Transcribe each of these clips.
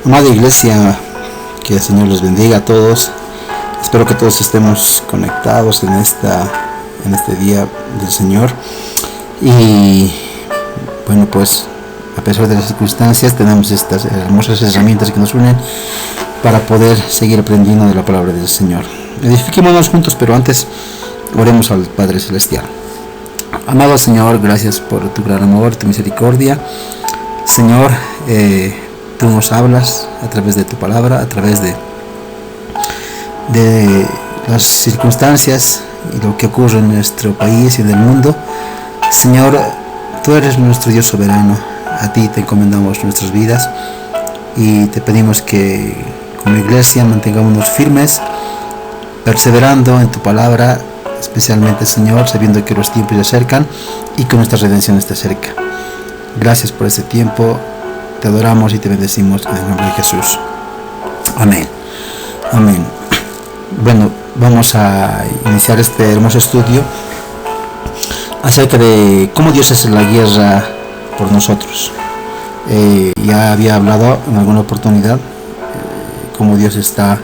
Amada iglesia, que el Señor les bendiga a todos. Espero que todos estemos conectados en este día del Señor. Y bueno, pues a pesar de las circunstancias, tenemos estas hermosas herramientas que nos unen para poder seguir aprendiendo de la palabra del Señor. Edifiquémonos juntos, pero antes oremos al Padre Celestial. Amado Señor, gracias por tu gran amor, tu misericordia. Señor, tú nos hablas a través de tu palabra, a través de las circunstancias y lo que ocurre en nuestro país y en el mundo. Señor, tú eres nuestro Dios soberano. A ti te encomendamos nuestras vidas y te pedimos que como iglesia mantengámonos firmes, perseverando en tu palabra, especialmente, Señor, sabiendo que los tiempos se acercan y que nuestra redención está cerca. Gracias por este tiempo. Te adoramos y te bendecimos en el nombre de Jesús. Amén. Amén. Bueno, vamos a iniciar este hermoso estudio acerca de cómo Dios hace la guerra por nosotros. Ya había hablado en alguna oportunidad cómo Dios está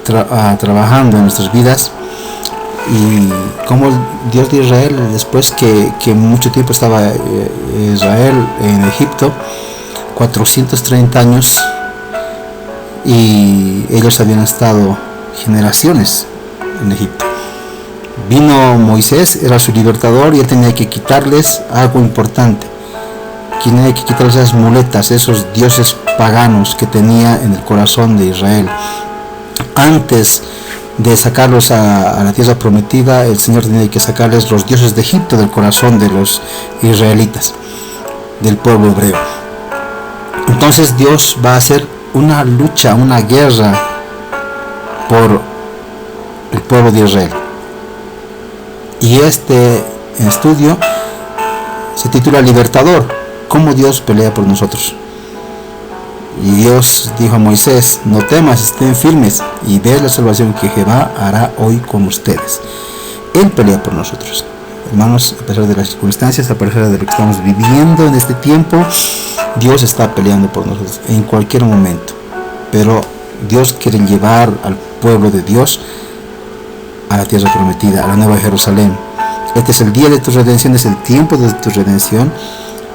trabajando en nuestras vidas y cómo Dios de Israel, después que mucho tiempo estaba Israel en Egipto, 430 años, y ellos habían estado generaciones en Egipto. Vino Moisés, era su libertador, y él tenía que quitarles algo importante. Tenía que quitarles esas muletas, esos dioses paganos que tenía en el corazón de Israel. Antes de sacarlos a la tierra prometida, el Señor tenía que sacarles los dioses de Egipto del corazón de los israelitas, del pueblo hebreo. Entonces Dios va a hacer una lucha, una guerra por el pueblo de Israel. Y este estudio se titula Libertador, cómo Dios pelea por nosotros. Y Dios dijo a Moisés: no temas, estén firmes y ve la salvación que Jehová hará hoy con ustedes. Él pelea por nosotros. Hermanos, a pesar de las circunstancias, a pesar de lo que estamos viviendo en este tiempo, Dios está peleando por nosotros en cualquier momento. Pero Dios quiere llevar al pueblo de Dios a la tierra prometida, a la nueva Jerusalén. Este es el día de tu redención, es el tiempo de tu redención.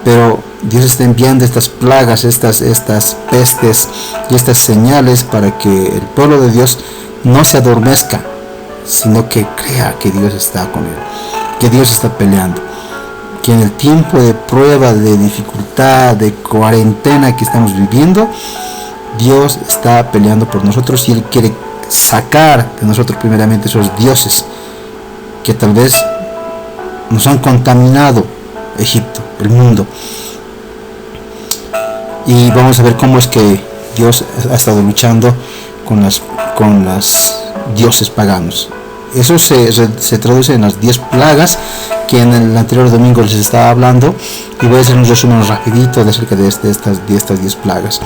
Pero Dios está enviando estas plagas, estas pestes y estas señales para que el pueblo de Dios no se adormezca, sino que crea que Dios está con él, que Dios está peleando, que en el tiempo de prueba, de dificultad, de cuarentena que estamos viviendo, Dios está peleando por nosotros y Él quiere sacar de nosotros primeramente esos dioses que tal vez nos han contaminado Egipto, el mundo. Y vamos a ver cómo es que Dios ha estado luchando con las dioses paganos. Eso se traduce en las 10 plagas que en el anterior domingo les estaba hablando, y voy a hacer un resumen rapidito acerca de estas 10 plagas.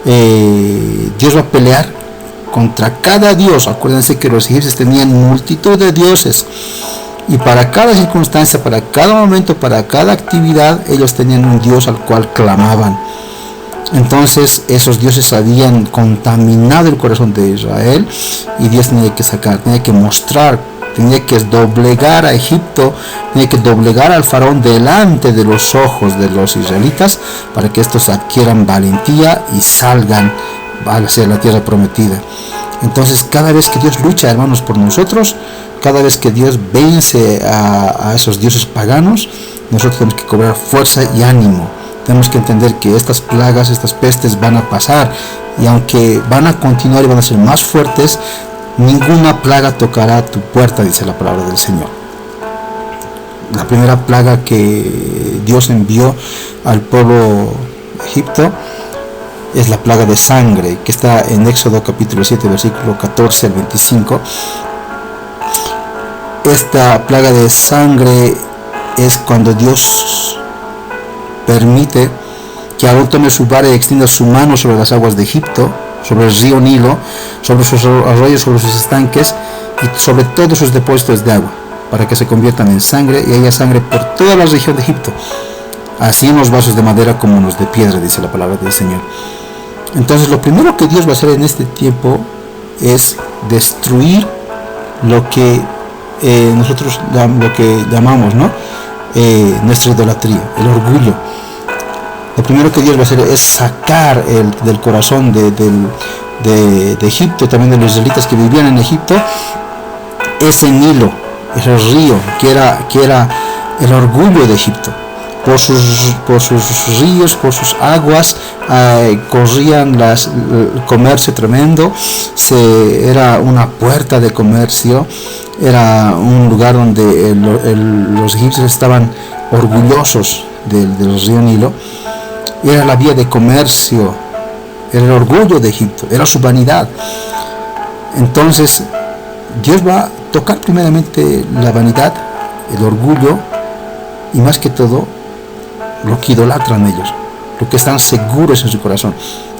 Dios va a pelear contra cada dios. Acuérdense que los egipcios tenían multitud de dioses, y para cada circunstancia, para cada momento, para cada actividad, ellos tenían un dios al cual clamaban. Entonces esos dioses habían contaminado el corazón de Israel, y Dios tenía que sacar, tenía que mostrar, tenía que doblegar a Egipto, tenía que doblegar al faraón delante de los ojos de los israelitas, para que estos adquieran valentía y salgan hacia la tierra prometida. Entonces, cada vez que Dios lucha, hermanos, por nosotros, cada vez que Dios vence a esos dioses paganos, nosotros tenemos que cobrar fuerza y ánimo. Tenemos que entender que estas plagas, estas pestes van a pasar, y aunque van a continuar y van a ser más fuertes, ninguna plaga tocará tu puerta, dice la palabra del Señor. La primera plaga que Dios envió al pueblo Egipto es la plaga de sangre, que está en Éxodo capítulo 7, versículo 14 al 25. Esta plaga de sangre es cuando Dios permite que Aarón tome su vara y extienda su mano sobre las aguas de Egipto, sobre el río Nilo, sobre sus arroyos, sobre sus estanques y sobre todos sus depósitos de agua, para que se conviertan en sangre y haya sangre por toda la región de Egipto, así en los vasos de madera como en los de piedra, dice la palabra del Señor. Entonces lo primero que Dios va a hacer en este tiempo es destruir lo que nosotros lo que llamamos, ¿no? Nuestra idolatría, el orgullo. Lo primero que Dios va a hacer es sacar del corazón de Egipto, también de los israelitas que vivían en Egipto, ese Nilo, ese río que era el orgullo de Egipto. Por sus ríos, por sus aguas, corrían el comercio tremendo. Era una puerta de comercio, era un lugar donde los egipcios estaban orgullosos del río Nilo. Era la vía de comercio, era el orgullo de Egipto, era su vanidad. Entonces Dios va a tocar primeramente la vanidad, el orgullo, y más que todo lo que idolatran ellos, lo que están seguros en su corazón,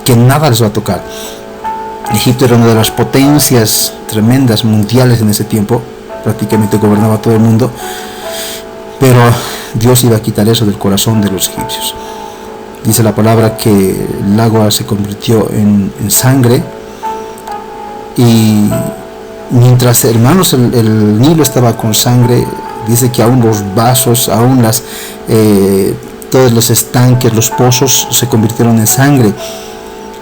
que nada les va a tocar. Egipto era una de las potencias tremendas mundiales en ese tiempo, prácticamente gobernaba todo el mundo, pero Dios iba a quitar eso del corazón de los egipcios. Dice la palabra que el agua se convirtió en sangre, y mientras, hermanos, el Nilo estaba con sangre, dice que aún los vasos, aún todos los estanques, los pozos se convirtieron en sangre.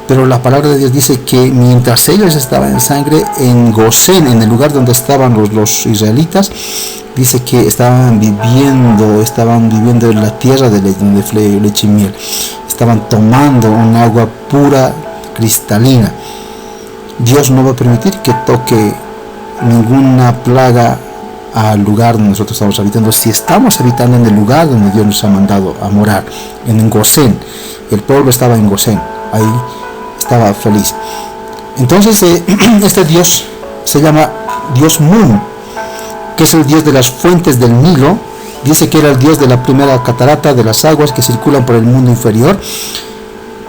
Pero la palabra de Dios dice que mientras ellos estaban en sangre, en Gosén, en el lugar donde estaban los israelitas, dice que estaban viviendo en la tierra donde fluye leche y miel. Estaban tomando un agua pura, cristalina. Dios no va a permitir que toque ninguna plaga al lugar donde nosotros estamos habitando. Si estamos habitando en el lugar donde Dios nos ha mandado a morar, en Gosén, el pueblo estaba en Gosén, ahí estaba feliz. Entonces este Dios se llama Dios Mun, que es el Dios de las fuentes del Nilo. Dice que era el Dios de la primera catarata de las aguas que circulan por el mundo inferior.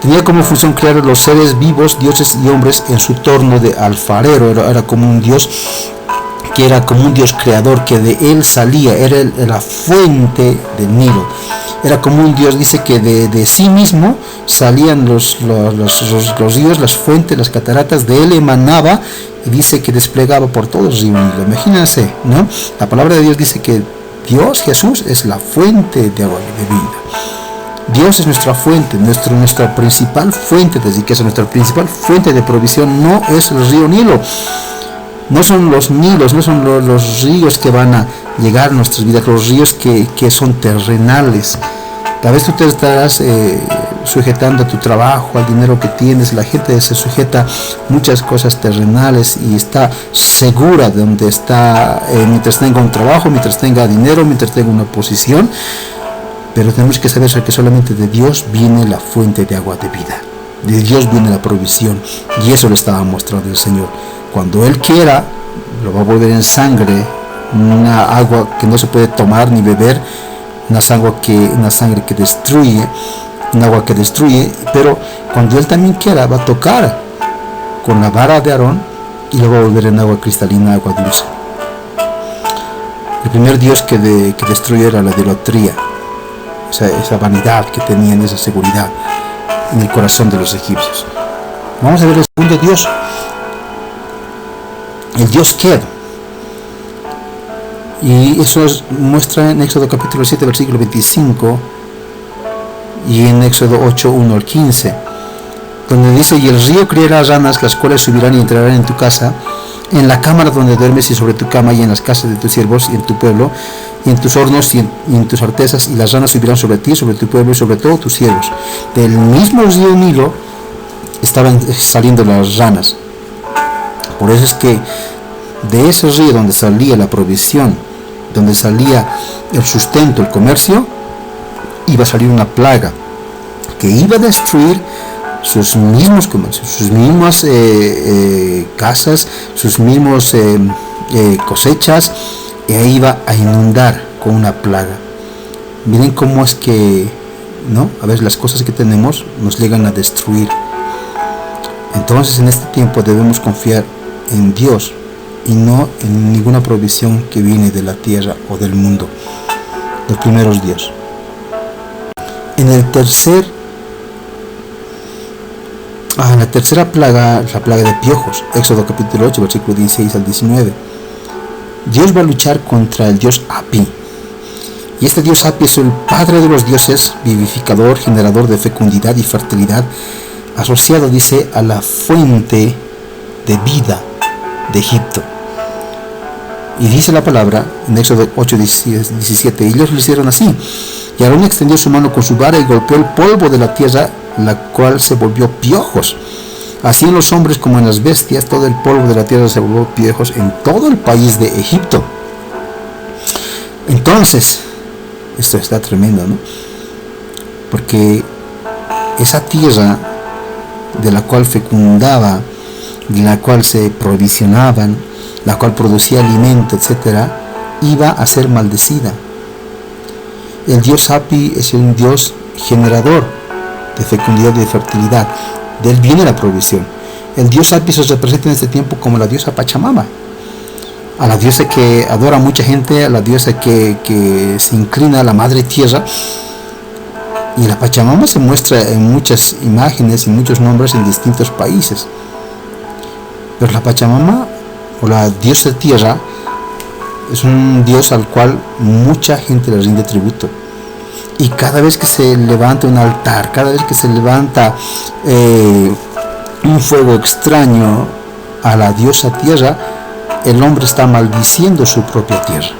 Tenía como función crear los seres vivos, dioses y hombres en su torno de alfarero. Era como un Dios que era como un Dios creador, que de él salía, era la fuente del Nilo. Era como un Dios, dice que de sí mismo salían los ríos, las fuentes, las cataratas, de él emanaba, y dice que desplegaba por todo el río Nilo. Imagínense, ¿no? La palabra de Dios dice que Dios, Jesús, es la fuente de agua de vida. Dios es nuestra fuente, nuestra principal fuente de riqueza, nuestra principal fuente de provisión. No es el río Nilo, no son los Nilos, no son los ríos que van a llegar a nuestras vidas, los ríos que son terrenales. Tal vez tú te estarás sujetando a tu trabajo, al dinero que tienes. La gente se sujeta a muchas cosas terrenales y está segura de donde está, mientras tenga un trabajo, mientras tenga dinero, mientras tenga una posición. Pero tenemos que saber que solamente de Dios viene la fuente de agua de vida. De Dios viene la provisión. Y eso lo estaba mostrando el Señor. Cuando Él quiera, lo va a volver en sangre, una agua que no se puede tomar ni beber, una sangre que destruye, un agua que destruye. Pero cuando Él también quiera, va a tocar con la vara de Aarón y lo va a volver en agua cristalina, agua dulce. El primer Dios que destruyó era la idolatría. Esa vanidad que tenían, esa seguridad en el corazón de los egipcios. Vamos a ver el segundo Dios, el Dios Keb. Y eso muestra en Éxodo capítulo 7, versículo 25, y en Éxodo 8, 1 al 15, donde dice: y el río criará ranas, las cuales subirán y entrarán en tu casa, en la cámara donde duermes y sobre tu cama, y en las casas de tus siervos y en tu pueblo, y en tus hornos y en tus artesas, y las ranas subirán sobre ti, sobre tu pueblo y sobre todos tus siervos. Del mismo río Nilo estaban saliendo las ranas. Por eso es que de ese río donde salía la provisión, donde salía el sustento, el comercio, iba a salir una plaga que iba a destruir sus mismos comercios, sus mismas casas, sus mismos cosechas, y ahí iba a inundar con una plaga. Miren cómo es que, ¿no? A veces las cosas que tenemos nos llegan a destruir. Entonces en este tiempo debemos confiar en Dios y no en ninguna provisión que viene de la tierra o del mundo. Los primeros Dios. En el tercer La tercera plaga es la plaga de piojos. Éxodo capítulo 8, versículo 16 al 19. Dios va a luchar contra el dios Api. Y este dios Api es el padre de los dioses, vivificador, generador de fecundidad y fertilidad, asociado, dice, a la fuente de vida de Egipto. Y dice la palabra en Éxodo 8, 17, y ellos lo hicieron así. Y Aarón extendió su mano con su vara y golpeó el polvo de la tierra, la cual se volvió piojos. Así en los hombres como en las bestias, todo el polvo de la tierra se volvió piojos en todo el país de Egipto. Entonces, esto está tremendo, ¿no? Porque esa tierra de la cual fecundaba, de la cual se provisionaban, la cual producía alimento, etcétera, iba a ser maldecida. El dios Api es un dios generador de fecundidad y de fertilidad. De él viene la provisión. El dios Api se representa en este tiempo como la diosa Pachamama, a la diosa que adora a mucha gente, a la diosa que se inclina a la madre tierra. Y la Pachamama se muestra en muchas imágenes y muchos nombres en distintos países. Pero la Pachamama, o la diosa tierra, es un dios al cual mucha gente le rinde tributo. Y cada vez que se levanta un altar, cada vez que se levanta un fuego extraño a la diosa tierra, el hombre está maldiciendo su propia tierra.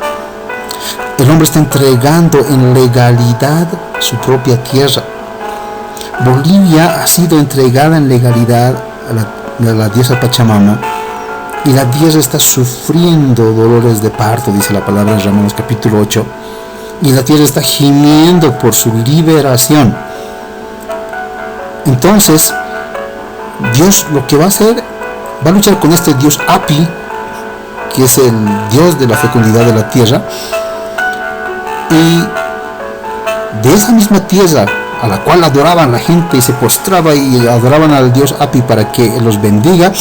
El hombre está entregando en legalidad su propia tierra. Bolivia ha sido entregada en legalidad a la diosa Pachamama, y la tierra está sufriendo dolores de parto, dice la palabra en Romanos capítulo 8, y la tierra está gimiendo por su liberación. Entonces, Dios lo que va a hacer, va a luchar con este dios Api, que es el dios de la fecundidad de la tierra, y de esa misma tierra a la cual adoraban la gente y se postraba y adoraban al dios Api para que los bendiga,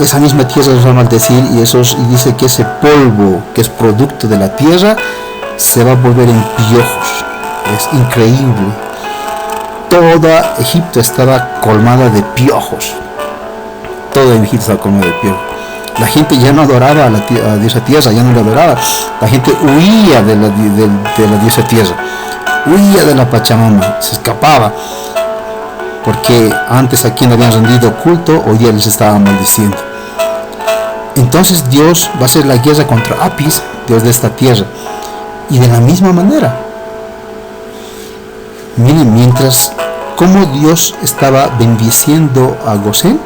esa misma tierra los va a maldecir, y dice que ese polvo que es producto de la tierra se va a volver en piojos. Es increíble. Toda Egipto estaba colmada de piojos. Todo Egipto estaba colmado de piojos. La gente ya no adoraba a la diosa tierra, ya no la adoraba. La gente huía de la diosa tierra, huía de la Pachamama, se escapaba, porque antes a quien habían rendido culto, hoy día les estaba maldiciendo. Entonces Dios va a hacer la guerra contra Apis, Dios de esta tierra. Y de la misma manera, miren, mientras como Dios estaba bendiciendo a Gosén,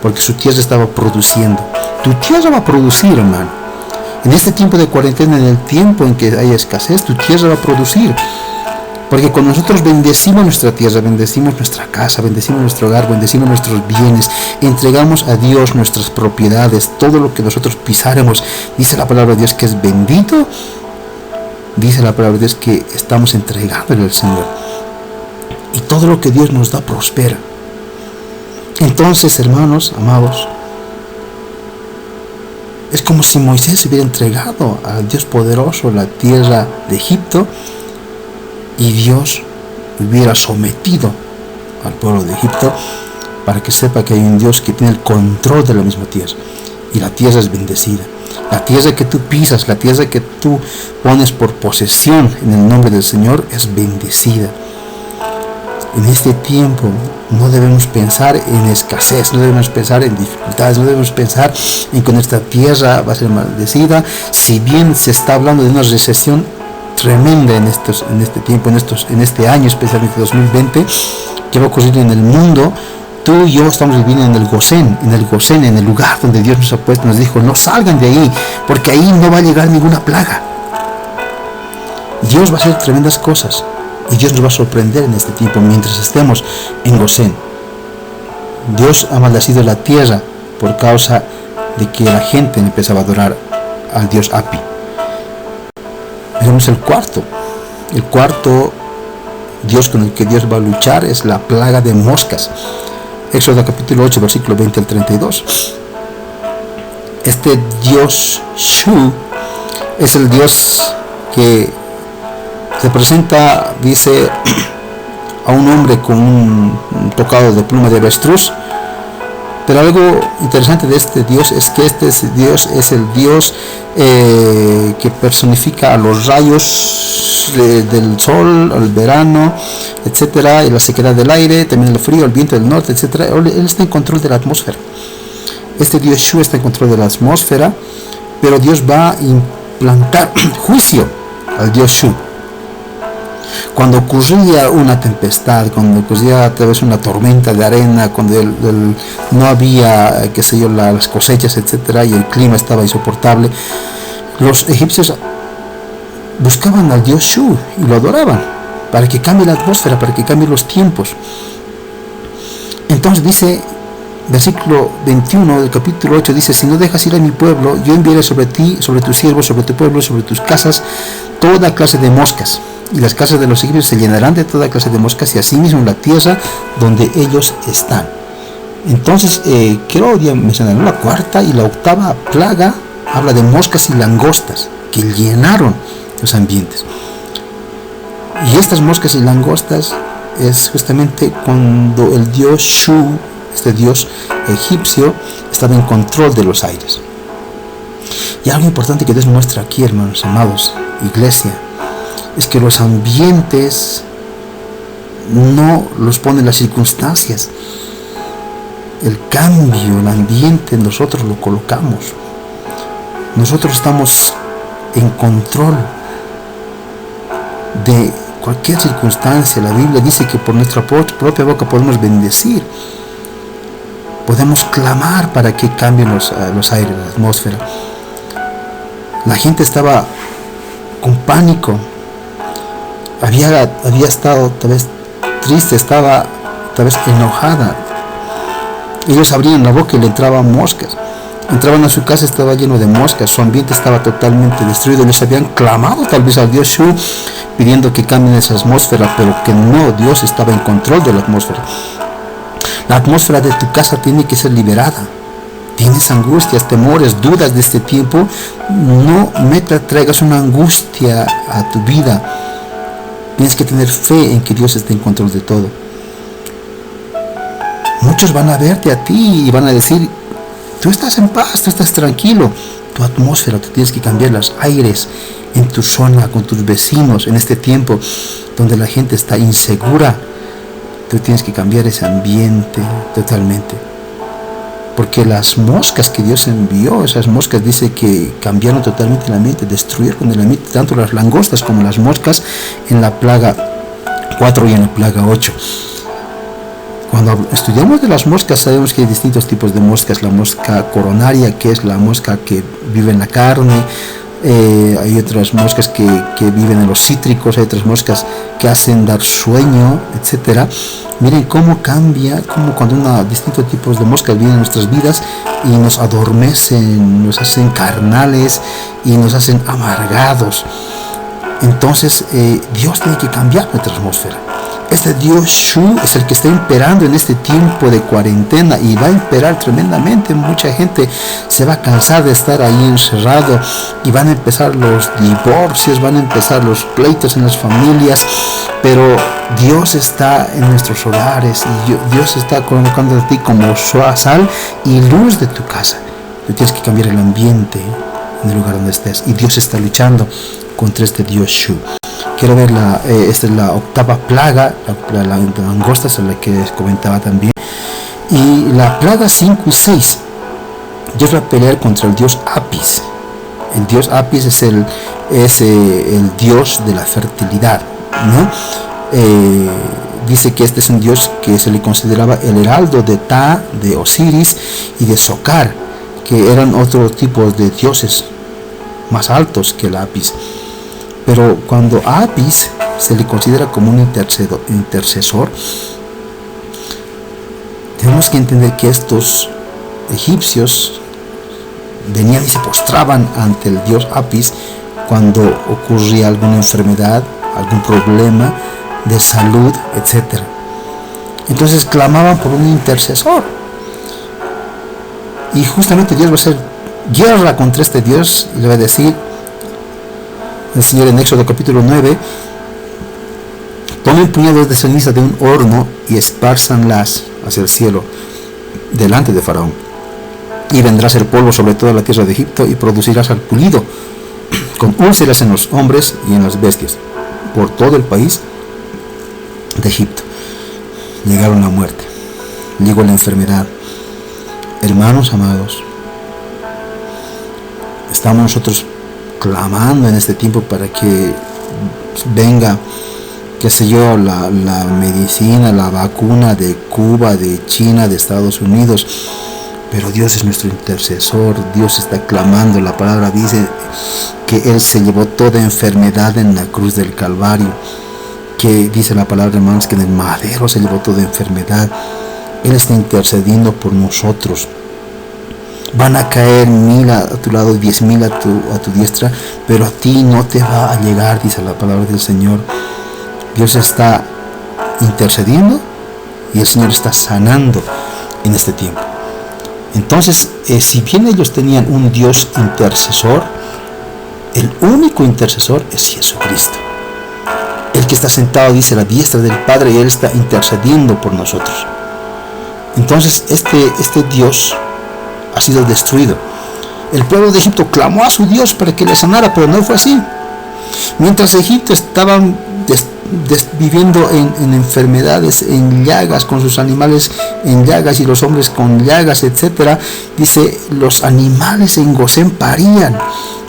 porque su tierra estaba produciendo. Tu tierra va a producir, hermano. En este tiempo de cuarentena, en el tiempo en que hay escasez, tu tierra va a producir. Porque cuando nosotros bendecimos nuestra tierra, bendecimos nuestra casa, bendecimos nuestro hogar, bendecimos nuestros bienes, entregamos a Dios nuestras propiedades, todo lo que nosotros pisáramos, dice la palabra de Dios que es bendito, dice la palabra de Dios que estamos entregándole al Señor. Y todo lo que Dios nos da prospera. Entonces, hermanos, amados, es como si Moisés hubiera entregado al Dios poderoso la tierra de Egipto, y Dios hubiera sometido al pueblo de Egipto para que sepa que hay un Dios que tiene el control de la misma tierra, y la tierra es bendecida. La tierra que tú pisas, la tierra que tú pones por posesión en el nombre del Señor es bendecida. En este tiempo no debemos pensar en escasez, no debemos pensar en dificultades, no debemos pensar en que nuestra tierra va a ser maldecida. Si bien se está hablando de una recesión tremenda en este tiempo, en este año, especialmente 2020, que va a ocurrir en el mundo, tú y yo estamos viviendo en el Gosén, en el lugar donde Dios nos ha puesto. Nos dijo, no salgan de ahí, porque ahí no va a llegar ninguna plaga. Dios va a hacer tremendas cosas, y Dios nos va a sorprender en este tiempo mientras estemos en Gosén. Dios ha maldecido la tierra por causa de que la gente empezaba a adorar al dios Api. Veremos el cuarto Dios con el que Dios va a luchar es la plaga de moscas. Éxodo capítulo 8, versículo 20 al 32. Este dios Shu es el dios que se presenta, dice, a un hombre con un tocado de pluma de avestruz, Pero algo interesante de este Dios es que este Dios es el Dios que personifica a los rayos del sol, al verano, etcétera, y la sequedad del aire, también el frío, el viento del norte, etcétera. Él está en control de la atmósfera. Este Dios Shu está en control de la atmósfera, pero Dios va a implantar juicio al Dios Shu. Cuando ocurría una tempestad, cuando ocurría tal vez una tormenta de arena, cuando no había, qué sé yo, las cosechas, etcétera, y el clima estaba insoportable, los egipcios buscaban al Dios Shu y lo adoraban para que cambie la atmósfera, para que cambie los tiempos. Entonces dice, versículo 21 del capítulo 8, dice: si no dejas ir a mi pueblo, yo enviaré sobre ti, sobre tus siervos, sobre tu pueblo, sobre tus casas, toda clase de moscas, y las casas de los egipcios se llenarán de toda clase de moscas, y asimismo la tierra donde ellos están. Entonces quiero mencionar la cuarta y la octava plaga. Habla de moscas y langostas que llenaron los ambientes, y estas moscas y langostas es justamente cuando el dios Shu, este dios egipcio, estaba en control de los aires. Y algo importante que Dios muestra aquí, hermanos amados, iglesia, es que los ambientes no los ponen las circunstancias. El cambio, el ambiente, nosotros lo colocamos. Nosotros estamos en control de cualquier circunstancia. La Biblia dice que por nuestra propia boca podemos bendecir, podemos clamar para que cambien los aires, la atmósfera. La gente estaba con pánico, había estado tal vez triste, estaba tal vez enojada. Ellos abrían la boca y le entraban moscas. Entraban a su casa, estaba lleno de moscas, su ambiente estaba totalmente destruido. Les habían clamado tal vez al Dios Shu pidiendo que cambien esa atmósfera, pero que no, Dios estaba en control de la atmósfera. La atmósfera de tu casa tiene que ser liberada. Tienes angustias, temores, dudas de este tiempo, no traigas una angustia a tu vida. Tienes que tener fe en que Dios está en control de todo. Muchos van a verte a ti y van a decir: tú estás en paz, tú estás tranquilo. Tu atmósfera, tú tienes que cambiar los aires en tu zona, con tus vecinos, en este tiempo donde la gente está insegura. Tú tienes que cambiar ese ambiente totalmente. Porque las moscas que Dios envió, esas moscas, dice que cambiaron totalmente el ambiente, destruyeron el ambiente, tanto las langostas como las moscas en la plaga 4 y en la plaga 8. Cuando estudiamos de las moscas, sabemos que hay distintos tipos de moscas. La mosca coronaria, que es la mosca que vive en la carne. Hay otras moscas que viven en los cítricos, hay otras moscas que hacen dar sueño, etcétera. Miren cómo cambia, cómo cuando distintos tipos de moscas vienen en nuestras vidas y nos adormecen, nos hacen carnales y nos hacen amargados. Entonces Dios tiene que cambiar nuestra atmósfera. Este Dios Shu es el que está imperando en este tiempo de cuarentena y va a imperar tremendamente. Mucha gente se va a cansar de estar ahí encerrado y van a empezar los divorcios, van a empezar los pleitos en las familias, pero Dios está en nuestros hogares y Dios está colocando a ti como sal y luz de tu casa. Tú tienes que cambiar el ambiente en el lugar donde estés y Dios está luchando contra este Dios Shu. Quiero ver esta es la octava plaga, la langosta, es la que les comentaba también. Y la plaga 5 y 6, Dios va a pelear contra el dios Apis. El dios Apis es el dios de la fertilidad, ¿no? Dice que este es un dios que se le consideraba el heraldo de Ta, de Osiris y de Socar, que eran otros tipos de dioses más altos que el Apis. Pero cuando a Apis se le considera como un intercesor, tenemos que entender que estos egipcios venían y se postraban ante el dios Apis cuando ocurría alguna enfermedad, algún problema de salud, etc. Entonces clamaban por un intercesor. Y justamente Dios va a hacer guerra contra este dios y le va a decir el Señor en Éxodo capítulo 9: tomen puñados de ceniza de un horno y espárzanlas hacia el cielo. delante de Faraón. Y vendrá a ser polvo sobre toda la tierra de Egipto, y producirás al pulido, con úlceras en los hombres y en las bestias, por todo el país de Egipto. Llegaron la muerte, llegó la enfermedad. Hermanos amados, estamos nosotros clamando en este tiempo para que venga, qué sé yo, la medicina, la vacuna de Cuba, de China, de Estados Unidos, pero Dios es nuestro intercesor. Dios está clamando. La palabra dice que Él se llevó toda enfermedad en la cruz del Calvario, que dice la palabra, hermanos, que en el madero se llevó toda enfermedad. Él está intercediendo por nosotros. Van a caer 1000 a tu lado, 10,000 a tu diestra, pero a ti no te va a llegar, dice la palabra del Señor. Dios está intercediendo y el Señor está sanando en este tiempo. Entonces, si bien ellos tenían un Dios intercesor, el único intercesor es Jesucristo. El que está sentado, dice, a la diestra del Padre, y Él está intercediendo por nosotros. Entonces, este Dios ha sido destruido. El pueblo de Egipto clamó a su Dios para que le sanara, pero no fue así. Mientras Egipto estaban viviendo en enfermedades, en llagas, con sus animales en llagas y los hombres con llagas, etcétera, dice, los animales en Gosén parían,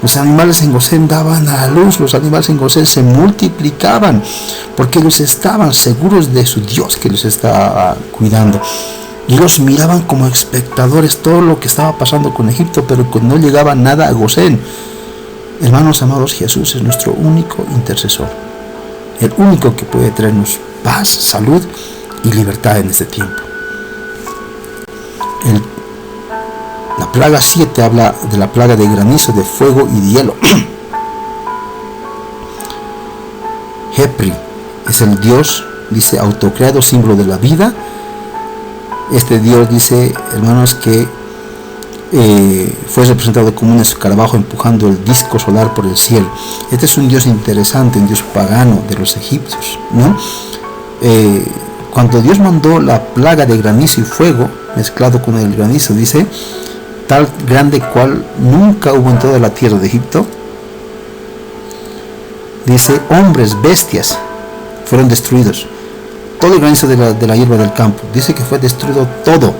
los animales en Gosén daban a luz, los animales en Gosén se multiplicaban, porque ellos estaban seguros de su Dios que los estaba cuidando. Y ellos miraban como espectadores todo lo que estaba pasando con Egipto, pero no llegaba nada a Gosén. Hermanos amados, Jesús es nuestro único intercesor, el único que puede traernos paz, salud y libertad en este tiempo. La plaga 7 habla de la plaga de granizo, de fuego y de hielo. Jepri es el Dios, dice, autocreado, símbolo de la vida. Este Dios, dice, hermanos, que fue representado como un escarabajo empujando el disco solar por el cielo. Este es un Dios interesante, un Dios pagano de los egipcios, ¿no? Cuando Dios mandó la plaga de granizo y fuego mezclado con el granizo, dice, tal grande cual nunca hubo en toda la tierra de Egipto, dice, hombres, bestias fueron destruidos. Todo el granizo de la hierba del campo, dice que fue destruido todo: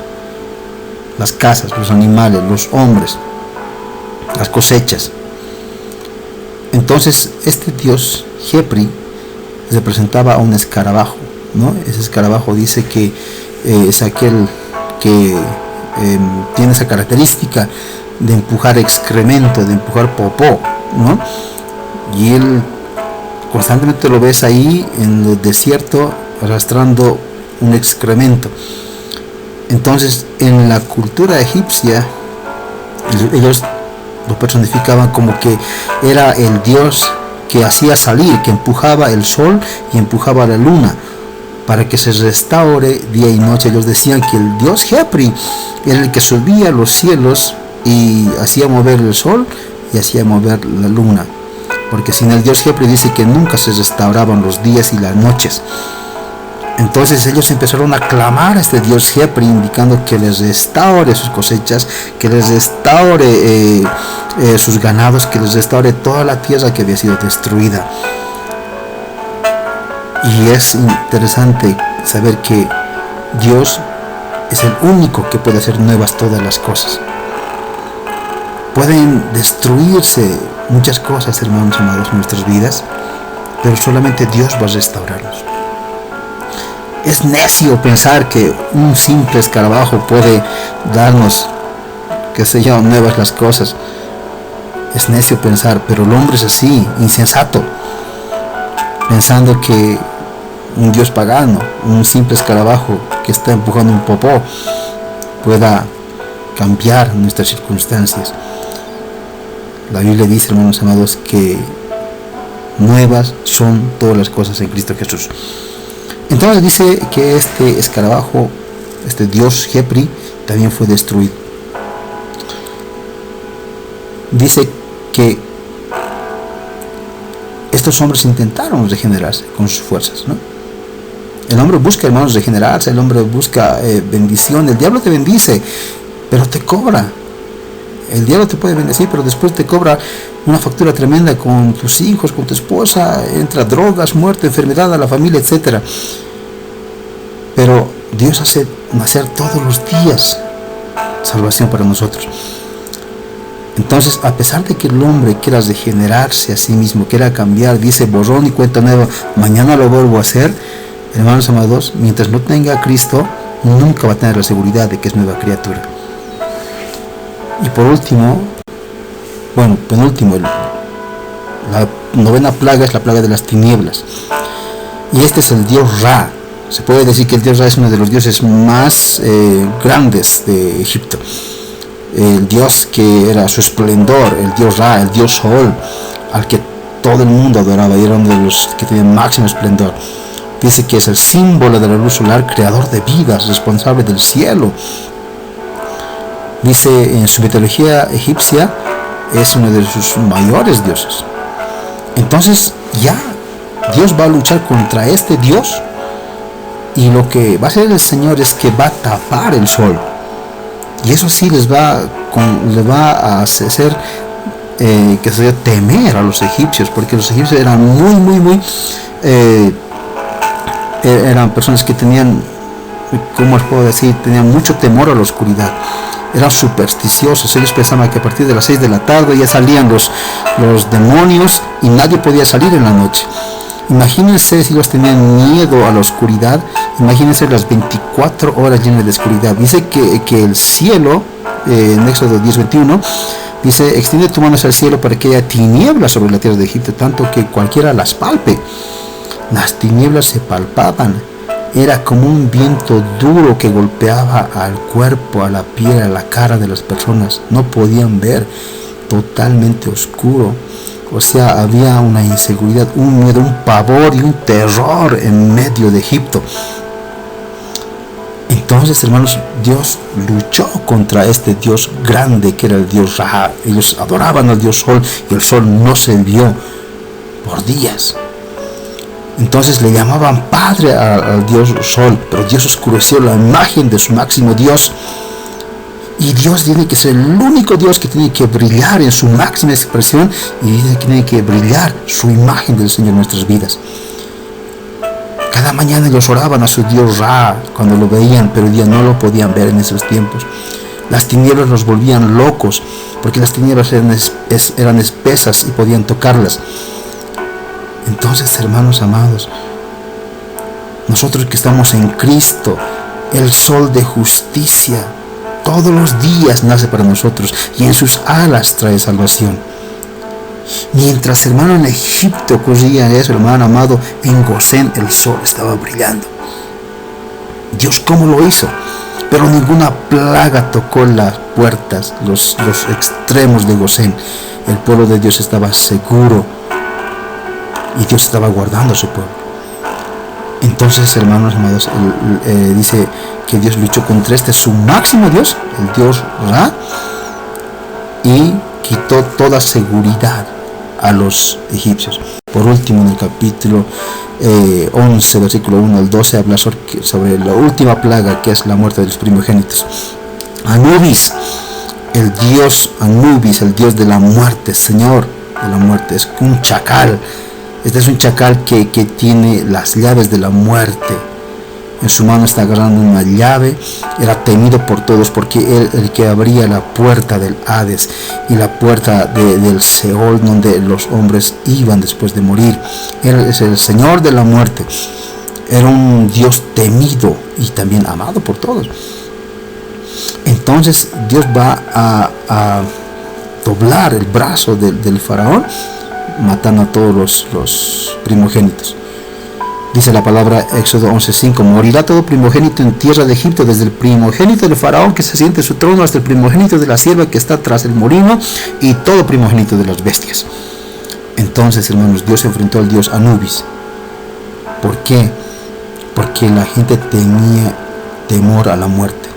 las casas, los animales, los hombres, las cosechas. Entonces este Dios Jepri representaba a un escarabajo, ¿no? Ese escarabajo dice que es aquel que tiene esa característica de empujar excremento, de empujar popó, ¿no? Y él constantemente lo ves ahí en el desierto arrastrando un excremento. Entonces, en la cultura egipcia, ellos lo personificaban como que era el Dios que hacía salir, que empujaba el sol y empujaba la luna para que se restaure día y noche. Ellos decían que el Dios Jepri era el que subía a los cielos y hacía mover el sol y hacía mover la luna, porque sin el Dios Jepri, dice que nunca se restauraban los días y las noches. Entonces ellos empezaron a clamar a este Dios Jepri, indicando que les restaure sus cosechas, que les restaure sus ganados, que les restaure toda la tierra que había sido destruida. Y es interesante saber que Dios es el único que puede hacer nuevas todas las cosas. Pueden destruirse muchas cosas, hermanos amados, en nuestras vidas, pero solamente Dios va a restaurarlos. Es necio pensar que un simple escarabajo puede darnos, qué sé yo, nuevas las cosas. Es necio pensar, pero el hombre es así, insensato, pensando que un Dios pagano, un simple escarabajo que está empujando un popó, pueda cambiar nuestras circunstancias. La Biblia dice, hermanos amados, que nuevas son todas las cosas en Cristo Jesús. Entonces dice que este escarabajo, este Dios Jepri, también fue destruido. Dice que estos hombres intentaron regenerarse con sus fuerzas, ¿no? El hombre busca, hermanos, regenerarse, el hombre busca bendición. El diablo te bendice, pero te cobra. El diablo te puede bendecir, pero después te cobra una factura tremenda con tus hijos, con tu esposa. Entra drogas, muerte, enfermedad a la familia, etc. Pero Dios hace nacer todos los días salvación para nosotros. Entonces, a pesar de que el hombre quiera regenerarse a sí mismo, quiera cambiar, dice borrón y cuenta nueva, mañana lo vuelvo a hacer, hermanos amados, mientras no tenga a Cristo, nunca va a tener la seguridad de que es nueva criatura. Y por último, penúltimo, la novena plaga es la plaga de las tinieblas. Y este es el dios Ra. Se puede decir que el dios Ra es uno de los dioses más grandes de Egipto. El dios que era su esplendor, el dios Ra, el dios Sol, al que todo el mundo adoraba, y era uno de los que tenía máximo esplendor. Dice que es el símbolo de la luz solar, creador de vidas, responsable del cielo. Dice, en su mitología egipcia es uno de sus mayores dioses. Entonces ya Dios va a luchar contra este dios, y lo que va a hacer el Señor es que va a tapar el sol. Y eso sí les va a hacer que se temer a los egipcios, porque los egipcios eran muy eran personas que tenían, ¿cómo les puedo decir? Tenían mucho temor a la oscuridad. Eran supersticiosos. Ellos pensaban que a partir de las 6 de la tarde ya salían los demonios y nadie podía salir en la noche. Imagínense si ellos tenían miedo a la oscuridad. Imagínense las 24 horas llenas de oscuridad. Dice que el cielo, en Éxodo 10:21, dice, extiende tu mano hacia el cielo para que haya tinieblas sobre la tierra de Egipto, tanto que cualquiera las palpe. Las tinieblas se palpaban. Era como un viento duro que golpeaba al cuerpo, a la piel, a la cara de las personas. No podían ver, totalmente oscuro. O sea, había una inseguridad, un miedo, un pavor y un terror en medio de Egipto. Entonces, hermanos, Dios luchó contra este Dios grande que era el Dios Ra. Ellos adoraban al Dios Sol y el sol no se vio por días. Entonces le llamaban Padre al Dios Sol, pero Dios oscureció la imagen de su máximo Dios. Y Dios tiene que ser el único Dios que tiene que brillar en su máxima expresión, y tiene que brillar su imagen del Señor en nuestras vidas. Cada mañana ellos oraban a su Dios Ra cuando lo veían, pero ya no lo podían ver en esos tiempos. Las tinieblas los volvían locos, porque las tinieblas eran espesas y podían tocarlas. Entonces, hermanos amados, nosotros que estamos en Cristo, el sol de justicia, todos los días nace para nosotros, y en sus alas trae salvación. Mientras, hermano, en Egipto ocurría eso, hermano amado, en Gosén el sol estaba brillando. Dios, ¿cómo lo hizo? Pero ninguna plaga tocó las puertas, los extremos de Gosén. El pueblo de Dios estaba seguro, y Dios estaba guardando a su pueblo. Entonces, hermanos amados, dice que Dios luchó contra su máximo Dios, el Dios Ra, y quitó toda seguridad a los egipcios. Por último, en el capítulo 11, versículo 1 al 12, habla sobre la última plaga, que es la muerte de los primogénitos. Anubis, el dios Anubis, el dios de la muerte, señor de la muerte, es un chacal. Este es un chacal que tiene las llaves de la muerte. En su mano está agarrando una llave. Era temido por todos, porque él el que abría la puerta del Hades y la puerta del Seol, donde los hombres iban después de morir. Él es el Señor de la muerte. Era un Dios temido y también amado por todos. Entonces Dios va a doblar el brazo del faraón, matando a todos los primogénitos. Dice la palabra, Éxodo 11:5, morirá todo primogénito en tierra de Egipto, desde el primogénito del faraón que se siente en su trono hasta el primogénito de la sierva que está tras el molino, y todo primogénito de las bestias. Entonces, hermanos, Dios enfrentó al dios Anubis. ¿Por qué? Porque la gente tenía temor a la muerte.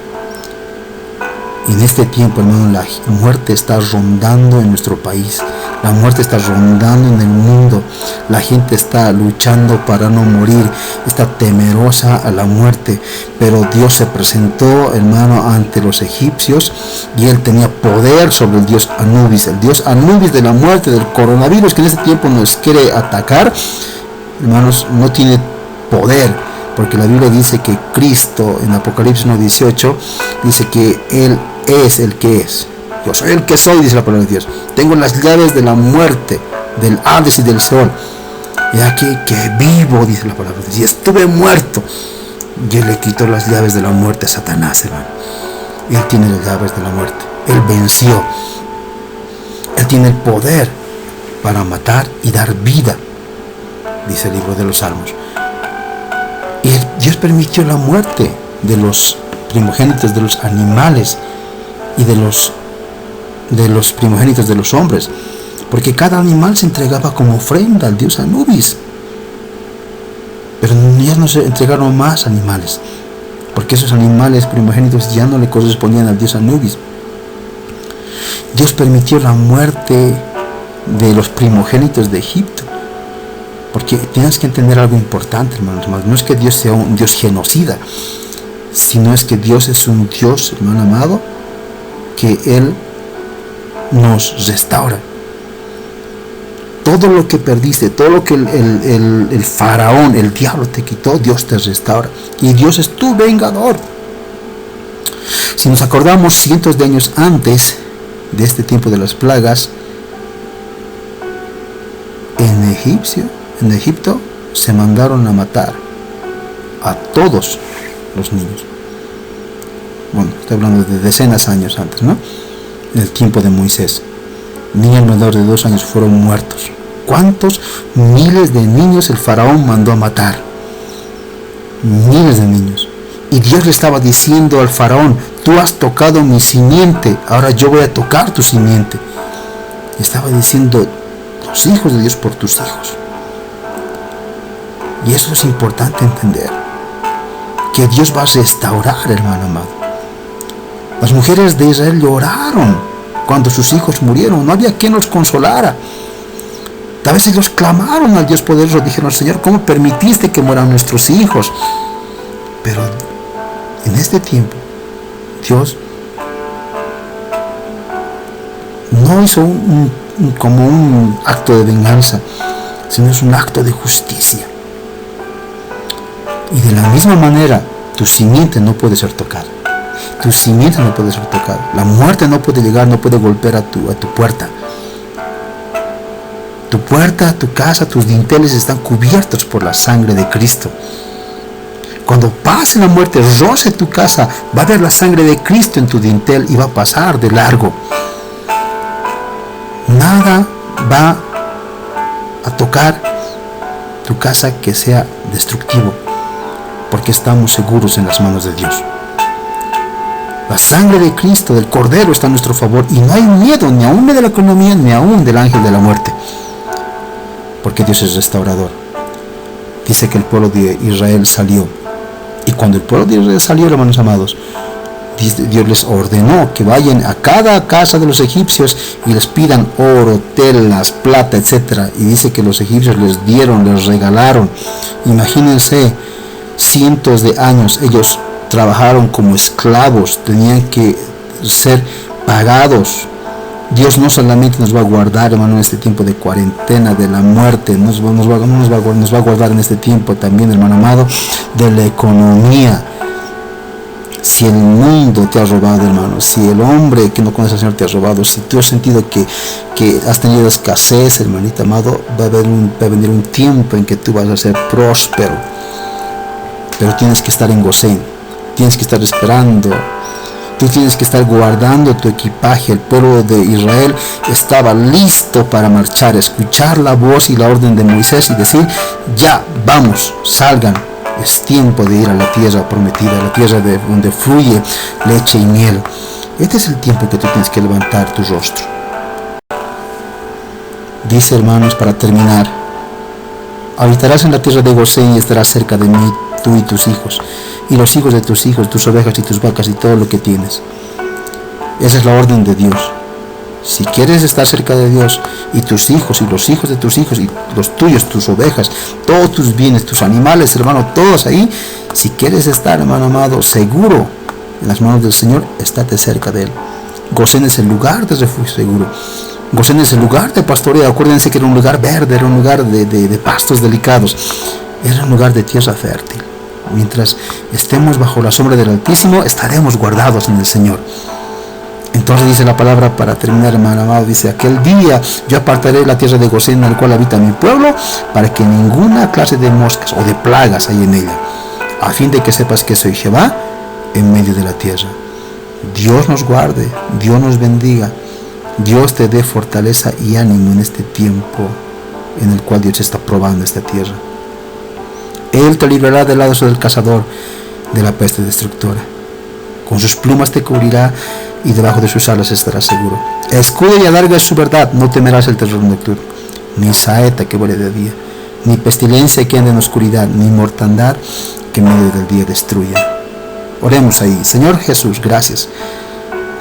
En este tiempo, hermano, la muerte está rondando en nuestro país. La muerte está rondando en el mundo. La gente está luchando para no morir, está temerosa a la muerte. Pero Dios se presentó, hermano, ante los egipcios, y él tenía poder sobre el dios Anubis. El dios Anubis de la muerte, del coronavirus que en este tiempo nos quiere atacar, hermanos, no tiene poder, porque la Biblia dice que Cristo, en Apocalipsis 1:18, dice que Él es el que es. Yo soy el que soy, dice la palabra de Dios. Tengo las llaves de la muerte, del Hades y del Seol. Y aquí que vivo, dice la palabra de Dios. Y estuve muerto. Y Él le quitó las llaves de la muerte a Satanás, hermano. Él tiene las llaves de la muerte. Él venció. Él tiene el poder para matar y dar vida, dice el libro de los Salmos. Y Dios permitió la muerte de los primogénitos de los animales y de los primogénitos de los hombres, porque cada animal se entregaba como ofrenda al dios Anubis. Pero ya no se entregaron más animales, porque esos animales primogénitos ya no le correspondían al dios Anubis. Dios permitió la muerte de los primogénitos de Egipto, porque tienes que entender algo importante, hermanos. No es que Dios sea un Dios genocida, sino es que Dios es un Dios, hermano amado, que Él nos restaura. Todo lo que perdiste, todo lo que el faraón, el diablo te quitó, Dios te restaura. Y Dios es tu vengador. Si nos acordamos, cientos de años antes de este tiempo de las plagas, en Egipto se mandaron a matar a todos los niños. Bueno, estoy hablando de decenas de años antes, ¿no? En el tiempo de Moisés, niños menores de 2 años fueron muertos. ¿Cuántos miles de niños el faraón mandó a matar? Miles de niños. Y Dios le estaba diciendo al faraón: tú has tocado mi simiente, ahora yo voy a tocar tu simiente. Estaba diciendo: los hijos de Dios por tus hijos. Y eso es importante entender, que Dios va a restaurar, hermano amado. Las mujeres de Israel lloraron cuando sus hijos murieron, no había quien los consolara. A veces ellos clamaron al Dios poderoso, dijeron: Señor, ¿cómo permitiste que mueran nuestros hijos? Pero en este tiempo Dios no hizo como un acto de venganza, sino es un acto de justicia. Y de la misma manera, tu simiente no puede ser tocada. Tu simiente no puede ser tocada. La muerte no puede llegar, no puede golpear a tu puerta. Tu puerta, tu casa, tus dinteles están cubiertos por la sangre de Cristo. Cuando pase la muerte, roce tu casa, va a ver la sangre de Cristo en tu dintel y va a pasar de largo. Nada va a tocar tu casa que sea destructivo, porque estamos seguros en las manos de Dios. La sangre de Cristo, del Cordero, está a nuestro favor, y no hay miedo ni aún de la economía, ni aún del ángel de la muerte, porque Dios es restaurador. Dice que el pueblo de Israel salió, y cuando el pueblo de Israel salió, hermanos amados, Dios les ordenó que vayan a cada casa de los egipcios y les pidan oro, telas, plata, etc. Y dice que los egipcios les dieron, les regalaron. Imagínense, cientos de años ellos trabajaron como esclavos, tenían que ser pagados. Dios no solamente nos va a guardar, hermano, en este tiempo de cuarentena, de la muerte, nos va a guardar en este tiempo también, hermano amado, de la economía. Si el mundo te ha robado, hermano, si el hombre que no conoce al Señor te ha robado, si tú has sentido que has tenido escasez, hermanito amado, va a venir un tiempo en que tú vas a ser próspero. Pero tienes que estar en Gosén, tienes que estar esperando, tú tienes que estar guardando tu equipaje. El pueblo de Israel estaba listo para marchar, escuchar la voz y la orden de Moisés y decir: ya, vamos, salgan. Es tiempo de ir a la tierra prometida, a la tierra donde fluye leche y miel. Este es el tiempo que tú tienes que levantar tu rostro. Dice, hermanos, para terminar: habitarás en la tierra de Gosén y estarás cerca de mí, tú y tus hijos, y los hijos de tus hijos, tus ovejas y tus vacas y todo lo que tienes. Esa es la orden de Dios. Si quieres estar cerca de Dios, y tus hijos y los hijos de tus hijos y los tuyos, tus ovejas, todos tus bienes, tus animales, hermano, todos ahí, si quieres estar, hermano amado, seguro en las manos del Señor, estate cerca de Él. Gosén es el lugar de refugio seguro. Gosén es el lugar de pastoreo. Acuérdense que era un lugar verde, era un lugar de pastos delicados, era un lugar de tierra fértil. Mientras estemos bajo la sombra del Altísimo, estaremos guardados en el Señor. Entonces dice la palabra, para terminar, hermano amado, dice: aquel día yo apartaré la tierra de Gosén, en la cual habita mi pueblo, para que ninguna clase de moscas o de plagas haya en ella, a fin de que sepas que soy Jehová en medio de la tierra. Dios nos guarde, Dios nos bendiga, Dios te dé fortaleza y ánimo en este tiempo en el cual Dios está probando esta tierra. Él te librará del lazo del cazador, de la peste destructora. Con sus plumas te cubrirá, y debajo de sus alas estarás seguro. Escudo y adarga es su verdad, no temerás el terror nocturno, ni saeta que vuele de día, ni pestilencia que ande en oscuridad, ni mortandad que en medio del día destruya. Oremos ahí. Señor Jesús, gracias.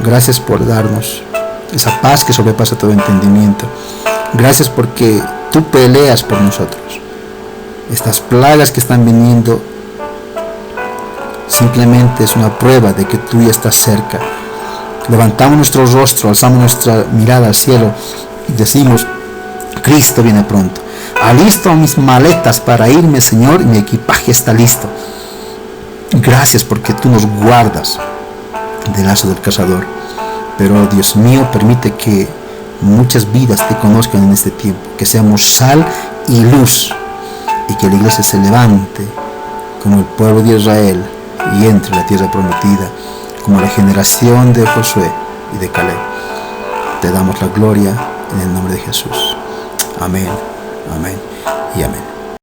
Gracias por darnos esa paz que sobrepasa todo entendimiento. Gracias porque tú peleas por nosotros. Estas plagas que están viniendo simplemente es una prueba de que tú ya estás cerca. Levantamos nuestro rostro, alzamos nuestra mirada al cielo y decimos: Cristo viene pronto. Alisto mis maletas para irme, Señor, y mi equipaje está listo. Gracias porque tú nos guardas del lazo del cazador. Pero, Dios mío, permite que muchas vidas te conozcan en este tiempo, que seamos sal y luz, y que la iglesia se levante como el pueblo de Israel y entre la tierra prometida, como la generación de Josué y de Caleb. Te damos la gloria en el nombre de Jesús. Amén, amén y amén.